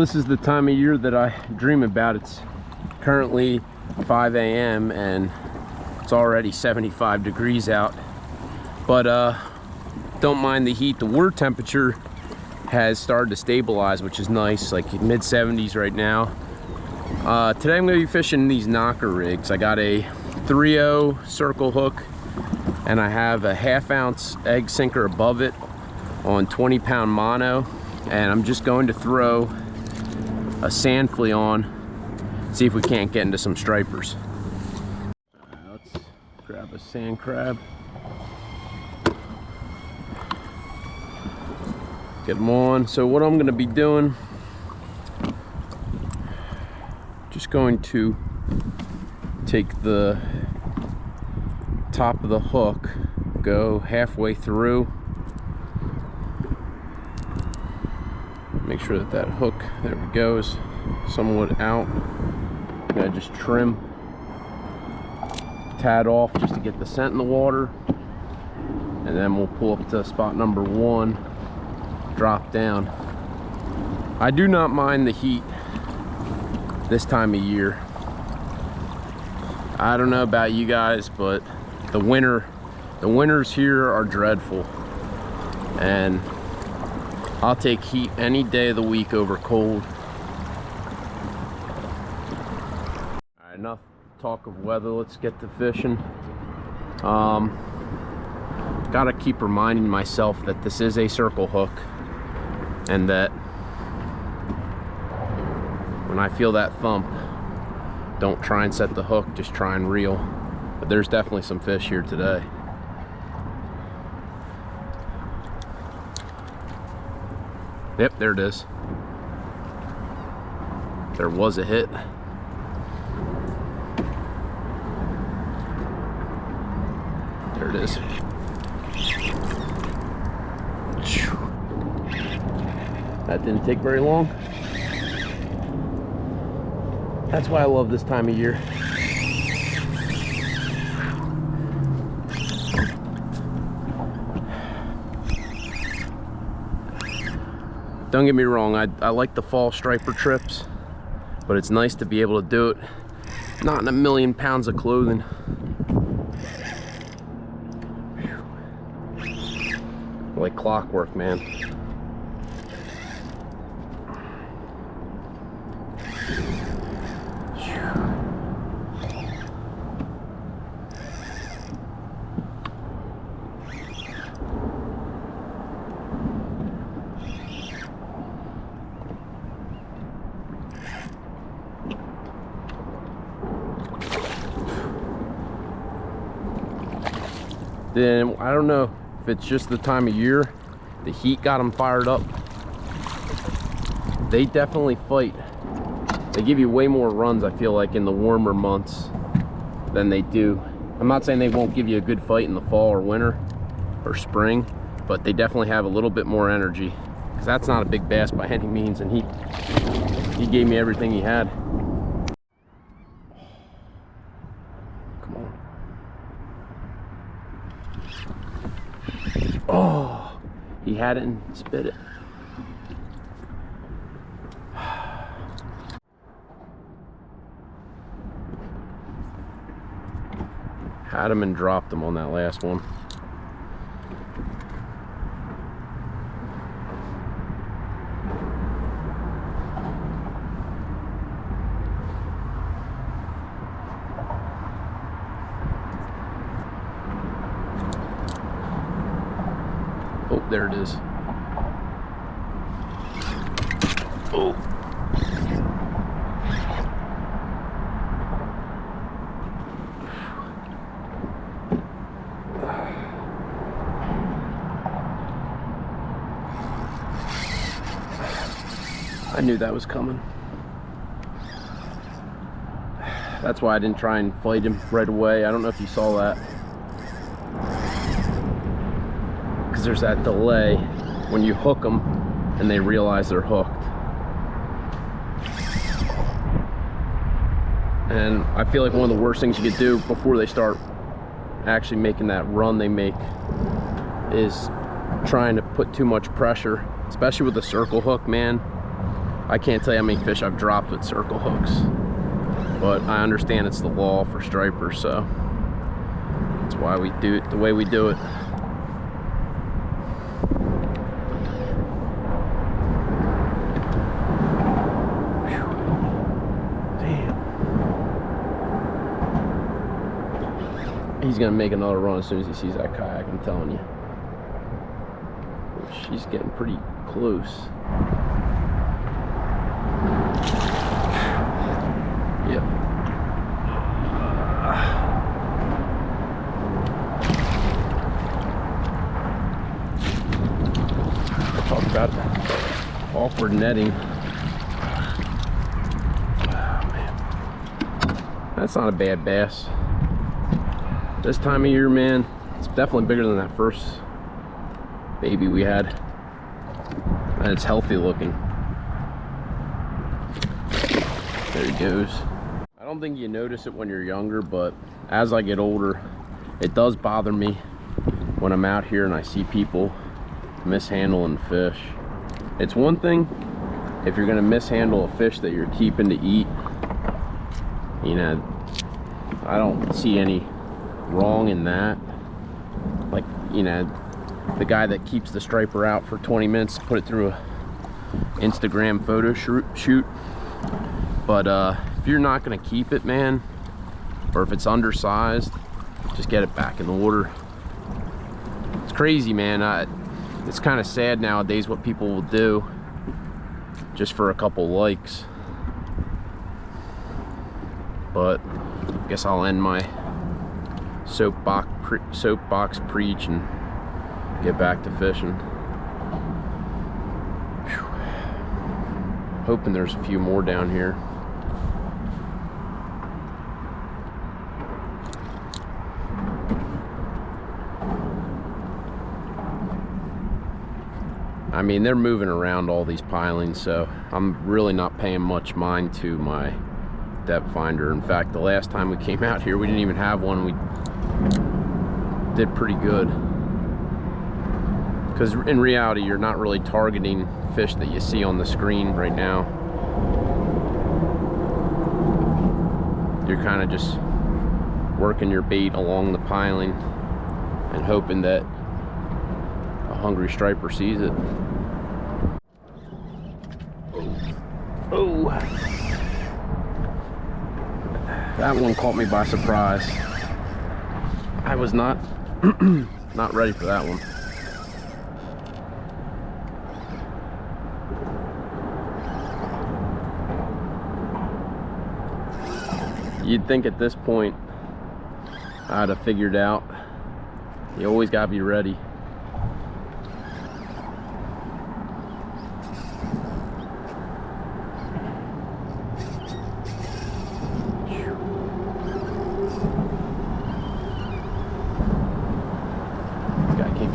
this is the time of year that I dream about. It's currently 5 a.m. and it's already 75 degrees out. But don't mind the heat. The water temperature has started to stabilize, which is nice, like mid 70s right now. Today I'm going to be fishing these knocker rigs. I got a 3.0 circle hook and I have a 1/2 ounce egg sinker above it on 20-pound mono, and I'm just going to throw a sand flea on, see if we can't get into some stripers. All right, let's grab a sand crab, get them on. So what I'm going to be doing, just going to take the top of the hook, go halfway through, make sure that that hook, there we go, is somewhat out. I'm gonna just trim tad off just to get the scent in the water, and then we'll pull up to spot number 1, drop down. I do not mind the heat this time of year. I don't know about you guys, but the winters here are dreadful, and I'll take heat any day of the week over cold. All right, enough talk of weather, let's get to fishing. Gotta keep reminding myself that this is a circle hook, and that when I feel that thump, don't try and set the hook, just try and reel. But there's definitely some fish here today. Yep, there it is. There was a hit. There it is. That didn't take very long. That's why I love this time of year. Don't get me wrong, I like the fall striper trips, but it's nice to be able to do it not in a million pounds of clothing. Whew. Like clockwork, man. Then I don't know if it's just the time of year, the heat got them fired up. They definitely fight. They give you way more runs, I feel like, in the warmer months than they do. I'm not saying they won't give you a good fight in the fall or winter or spring, but they definitely have a little bit more energy, because that's not a big bass by any means, and he gave me everything he had. Oh, he had it and spit it. Had him and dropped him on that last one. Oh, there it is. Oh. I knew that was coming. That's why I didn't try and fight him right away. I don't know if you saw that. Because there's that delay when you hook them and they realize they're hooked. And I feel like one of the worst things you could do before they start actually making that run they make is trying to put too much pressure, especially with the circle hook, man. I can't tell you how many fish I've dropped with circle hooks, but I understand it's the law for stripers, so that's why we do it the way we do it. He's gonna make another run as soon as he sees that kayak, I'm telling you. She's getting pretty close. Yep. Talk about awkward netting. Oh, man. That's not a bad bass. This time of year, man, it's definitely bigger than that first baby we had. And it's healthy looking. There he goes. I don't think you notice it when you're younger, but as I get older, it does bother me when I'm out here and I see people mishandling fish. It's one thing if you're gonna mishandle a fish that you're keeping to eat. You know, I don't see any wrong in that. Like, you know, the guy that keeps the striper out for 20 minutes, put it through a Instagram photo shoot. But if you're not gonna keep it, man, or if it's undersized, just get it back in the water. It's crazy, man. It's kind of sad nowadays what people will do just for a couple likes. But I guess I'll end my soapbox preach and get back to fishing. Whew. Hoping there's a few more down here. I mean, they're moving around all these pilings, so I'm really not paying much mind to my depth finder. In fact, the last time we came out here, we didn't even have one. We did pretty good, because in reality, you're not really targeting fish that you see on the screen right now. You're kind of just working your bait along the piling and hoping that a hungry striper sees it. Oh, that one caught me by surprise. I was not not ready for that one. You'd think at this point I'd have figured out, you always gotta be ready.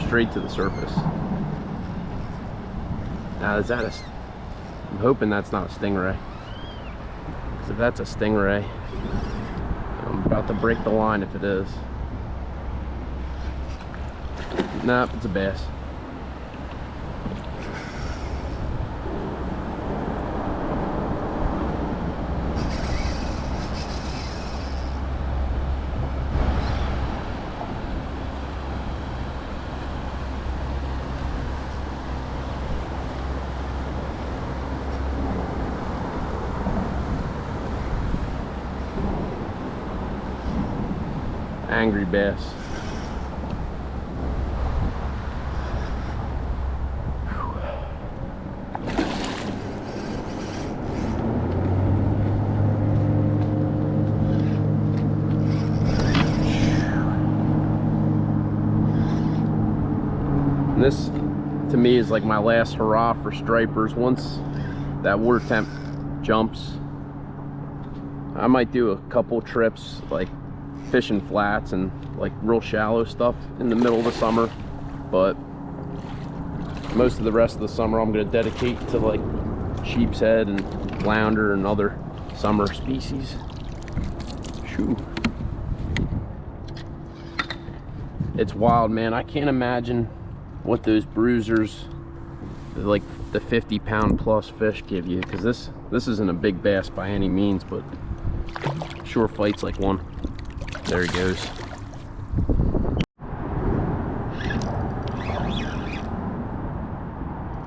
Straight to the surface. Now, is that a... I'm hoping that's not a stingray. Because if that's a stingray, I'm about to break the line if it is. Nope, it's a bass. Angry bass. And this, to me, is like my last hurrah for stripers. Once that water temp jumps, I might do a couple trips, like fishing flats and like real shallow stuff in the middle of the summer, but most of the rest of the summer I'm going to dedicate to like sheep's head and flounder and other summer species. Shoo. It's wild, man. I can't imagine what those bruisers like the 50-pound plus fish give you, because this isn't a big bass by any means, but sure fights like one. There he goes.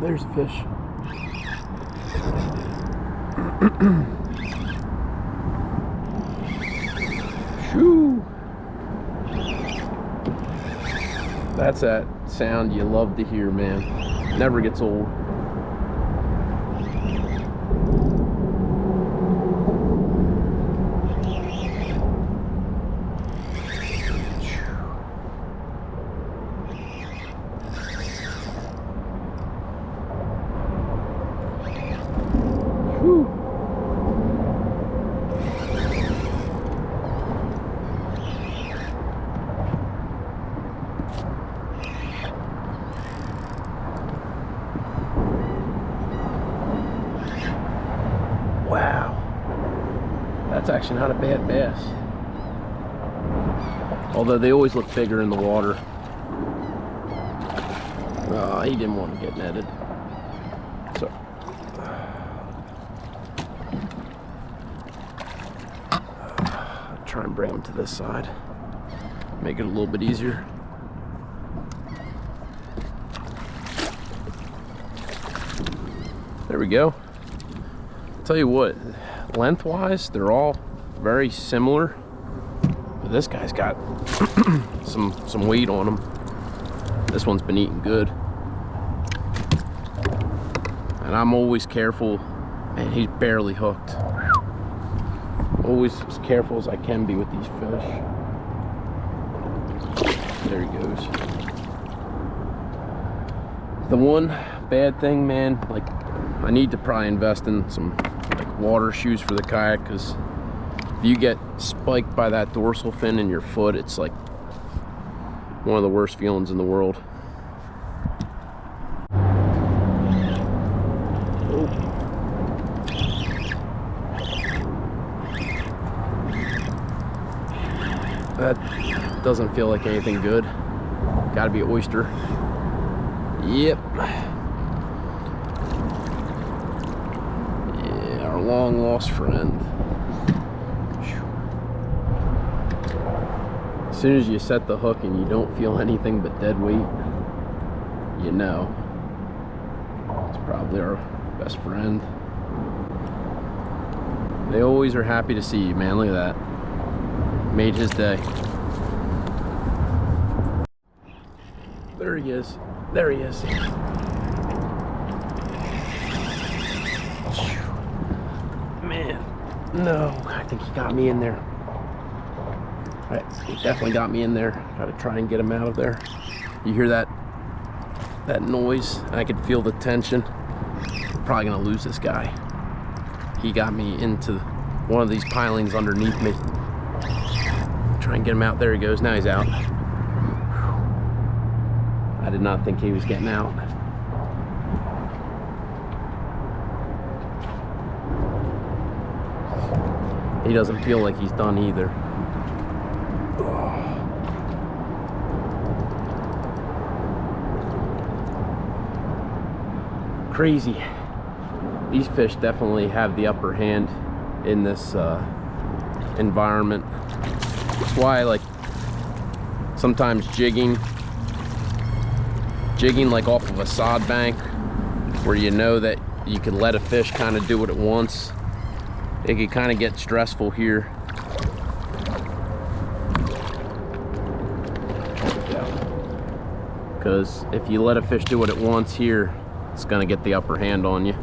There's a fish. Shoo! That's that sound you love to hear, man. Never gets old. Whew. Wow, that's actually not a bad bass. Although they always look bigger in the water. Oh, he didn't want to get netted. So try and bring him to this side. Make it a little bit easier. There we go. Tell you what, lengthwise they're all very similar, but this guy's got some weight on him. This one's been eating good, and I'm always careful. Man, he's barely hooked. Always as careful as I can be with these fish. There he goes. The one bad thing, man, like, I need to probably invest in some like water shoes for the kayak, because if you get spiked by that dorsal fin in your foot, it's like one of the worst feelings in the world. Oh. That doesn't feel like anything good. Gotta be oyster. Yep. Long lost friend. As soon as you set the hook and you don't feel anything but dead weight, you know it's probably our best friend. They always are happy to see you, man. Look at that. Made his day. There he is. There he is. Man, no, I think he got me in there. Right, he definitely got me in there. Gotta try and get him out of there. You hear that noise? I could feel the tension. Probably gonna lose this guy. He got me into one of these pilings underneath me. Try and get him out. There he goes. Now he's out. I did not think he was getting out. He doesn't feel like he's done either. Oh. Crazy. These fish definitely have the upper hand in this environment. That's why, like, sometimes jigging like off of a sod bank, where you know that you can let a fish kind of do what it wants. It can kind of get stressful here. Because if you let a fish do what it wants here, it's gonna get the upper hand on you.